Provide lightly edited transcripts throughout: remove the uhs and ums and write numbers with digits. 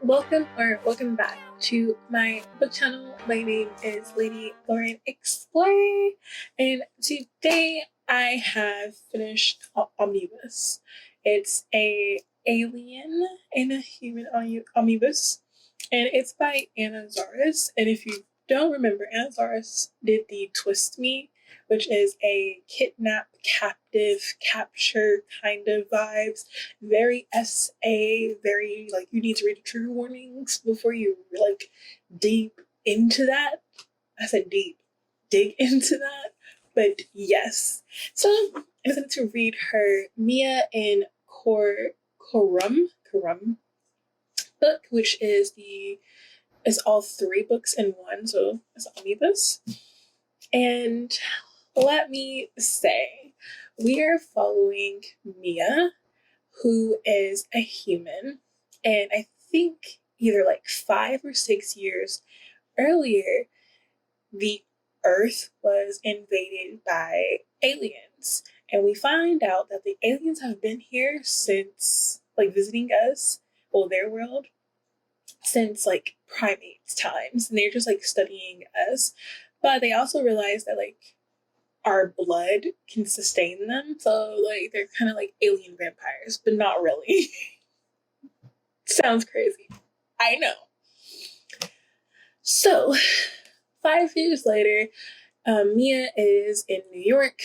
Welcome back to my book channel. My name is Lady Lauren Explorer, and today I have finished Omnibus. It's a alien and a human omnibus, and it's by Anna Zaris. And if you don't remember, Anna Zaris did the Twist Me, which is a kidnap, captive, capture kind of vibes. Very SA, very like you need to read the trigger warnings before you like deep into that. I said deep, dig into that. But yes. So I'm going to read her Mia and Korum book, which is all three books in one, so it's an omnibus. And let me say, we are following Mia, who is a human, and I think either like 5 or 6 years earlier, the Earth was invaded by aliens. And we find out that the aliens have been here since, like, visiting us, well, their world, since like primates times. And they're just like studying us. But they also realize that like our blood can sustain them. So like they're kind of like alien vampires, but not really. Sounds crazy. I know. So 5 years later, Mia is in New York.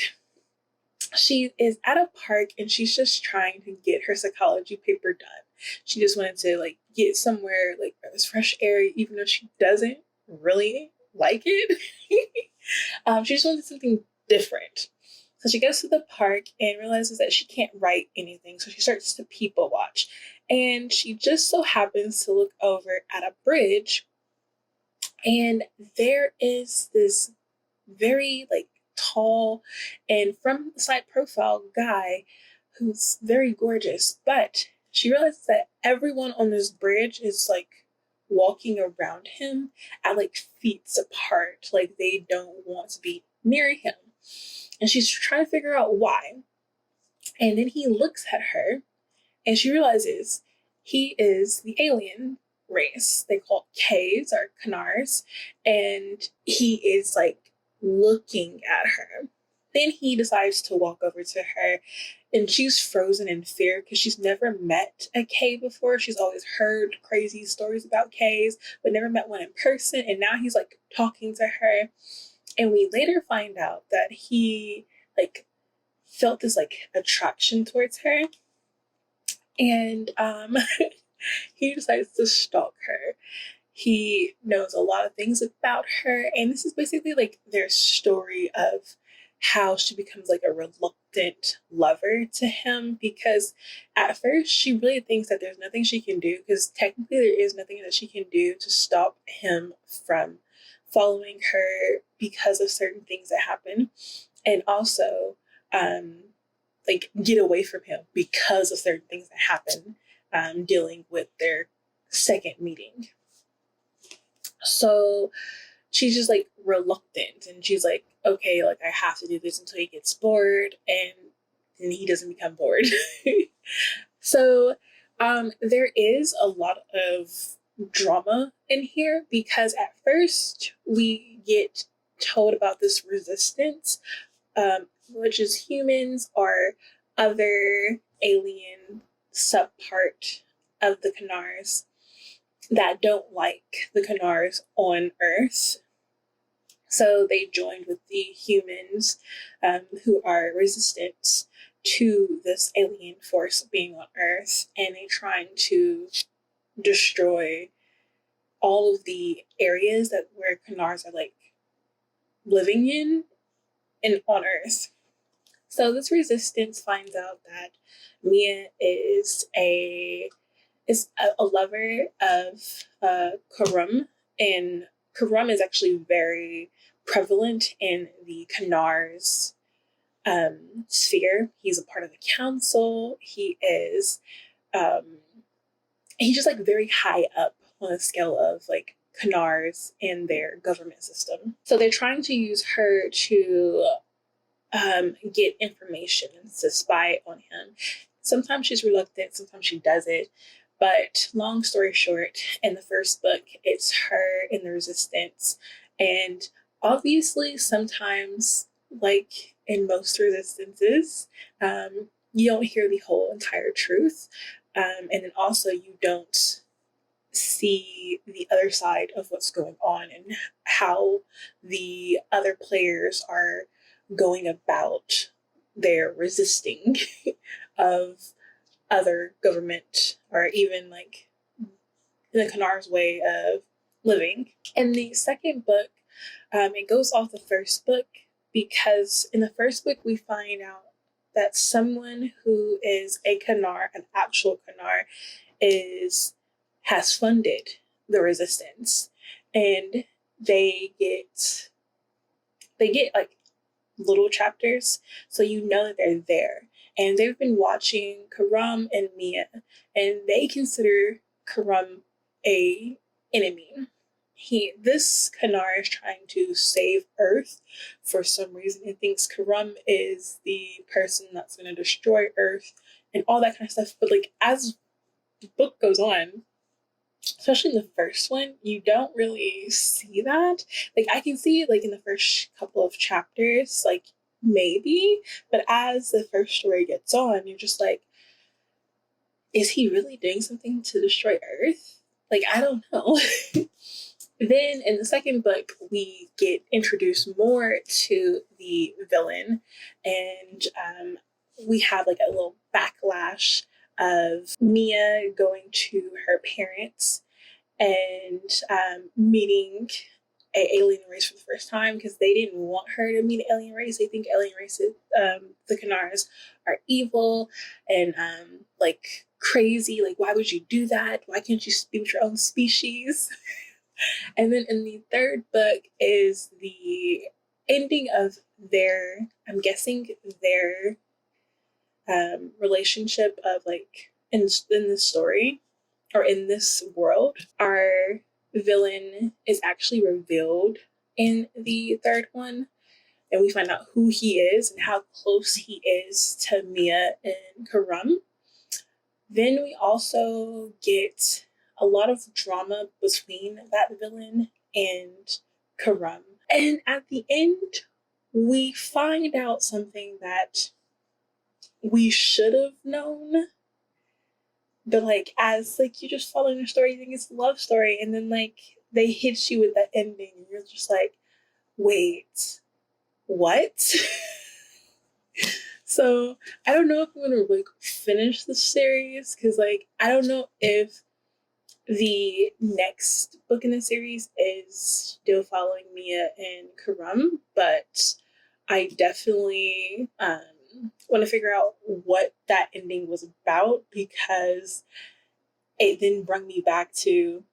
She is at a park and she's just trying to get her psychology paper done. She just wanted to like get somewhere like there's fresh air, even though she doesn't really like it. She just wanted something different. So she goes to the park and realizes that she can't write anything. So she starts to people watch. And she just so happens to look over at a bridge. And there is this very like tall and from the side profile guy who's very gorgeous. But she realizes that everyone on this bridge is like walking around him at like feet apart. Like they don't want to be near him. And she's trying to figure out why. And then he looks at her and she realizes he is the alien race. They call Ks or Canars. And he is like looking at her. Then he decides to walk over to her and she's frozen in fear because she's never met a K before. She's always heard crazy stories about Ks, but never met one in person. And now he's like talking to her. And we later find out that he like felt this like attraction towards her. And he decides to stalk her. He knows a lot of things about her. And this is basically like their story of how she becomes like a reluctant lover to him, because at first she really thinks that there's nothing she can do, because technically there is nothing that she can do to stop him from following her because of certain things that happen, and also like get away from him because of certain things that happen, dealing with their second meeting. So she's just like reluctant, and she's like, okay, like I have to do this until he gets bored, and then he doesn't become bored. So there is a lot of drama in here, because at first we get told about this resistance, which is humans or other alien subpart of the Canars that don't like the Canars on Earth. So they joined with the humans, who are resistant to this alien force being on Earth, and they're trying to destroy all of the areas that where Canars are like living in and on Earth. So this resistance finds out that Mia is a lover of Korum, and Korum is actually very prevalent in the Canars sphere. He's a part of the council. He is he's just like very high up on a scale of like Canars in their government system. So they're trying to use her to get information and to spy on him. Sometimes she's reluctant, sometimes she does it, But long story short, in the first book, it's her in the resistance. And obviously, sometimes, like in most resistances, you don't hear the whole entire truth. And then also, you don't see the other side of what's going on and how the other players are going about their resisting of other government or even like the Kanar's way of living. In the second book, it goes off the first book because in the first book we find out that someone who is a Kanar, an actual Kanar, has funded the resistance, and they get like little chapters, so you know that they're there. And they've been watching Korum and Mia, and they consider Korum a enemy. This Kanar is trying to save Earth for some reason and thinks Korum is the person that's going to destroy Earth and all that kind of stuff. But like as the book goes on, especially in the first one, you don't really see that. Like I can see it like in the first couple of chapters, like maybe, but as the first story gets on, you're just like, is he really doing something to destroy Earth? Like, I don't know. Then in the second book, we get introduced more to the villain, and we have like a little backlash of Mia going to her parents and meeting an alien race for the first time because they didn't want her to meet an alien race. They think alien races, the Kanars, are evil and like crazy. Like, why would you do that? Why can't you be with your own species? And then in the third book is the ending of their, I'm guessing their relationship of like in this story or in this world. Our villain is actually revealed in the third one, and we find out who he is and how close he is to Mia and Korum. Then we also get a lot of drama between that villain and Korum. And at the end, we find out something that we should have known. But like as like you just following the story, you think it's a love story, and then like they hit you with that ending, and you're just like, wait, what? So I don't know if I'm gonna like finish the series because like I don't know if the next book in the series is still following Mia and Korum, but I definitely want to figure out what that ending was about because it then brought me back to,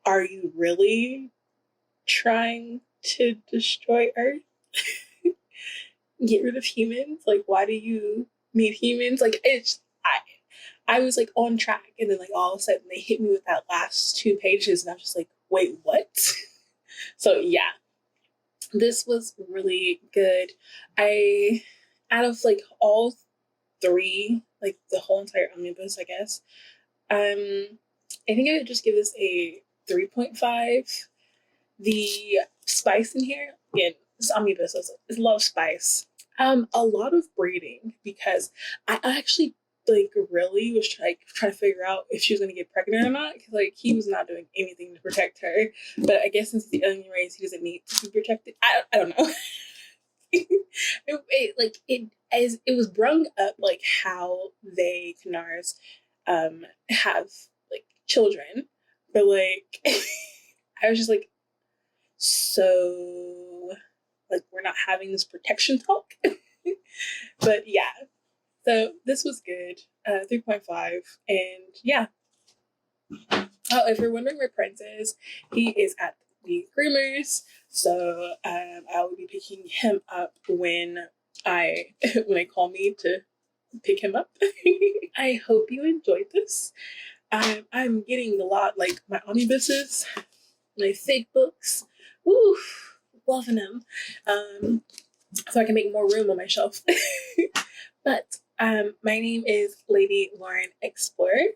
are you really trying to destroy Earth? Get rid of humans? Like, why do you need humans? Like, I was like on track, and then like all of a sudden they hit me with that last 2 pages, and I was just like, wait, what? So yeah, this was really good. Out of like all 3, like the whole entire omnibus, I guess, I think I would just give this a 3.5. The spice in here, again, this omnibus is a lot of spice. A lot of breeding because I actually like really was trying to figure out if she was gonna get pregnant or not because like he was not doing anything to protect her. But I guess since the alien race, he doesn't need to be protected. I don't know. It was brung up like how they Kanars have like children, but like I was just like, so like we're not having this protection talk. But yeah, so this was good. 3.5. And yeah. Oh, if you're wondering where Prince is, he is at the groomers. So I will be picking him up when they call me to pick him up. I hope you enjoyed this. I'm getting a lot, like my omnibuses, my fake books. Woo, loving them. So I can make more room on my shelf. But My name is Lady Lauren Explorer.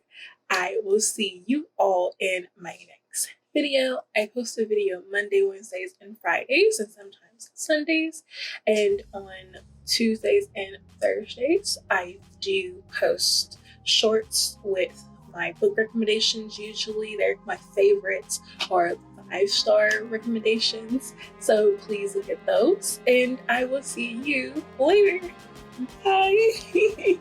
I will see you all in my next video. I post a video Monday, Wednesdays, and Fridays, and sometimes Sundays. And on Tuesdays and Thursdays, I do post shorts with my book recommendations. Usually they're my favorites or 5-star recommendations. So please look at those, and I will see you later. Bye.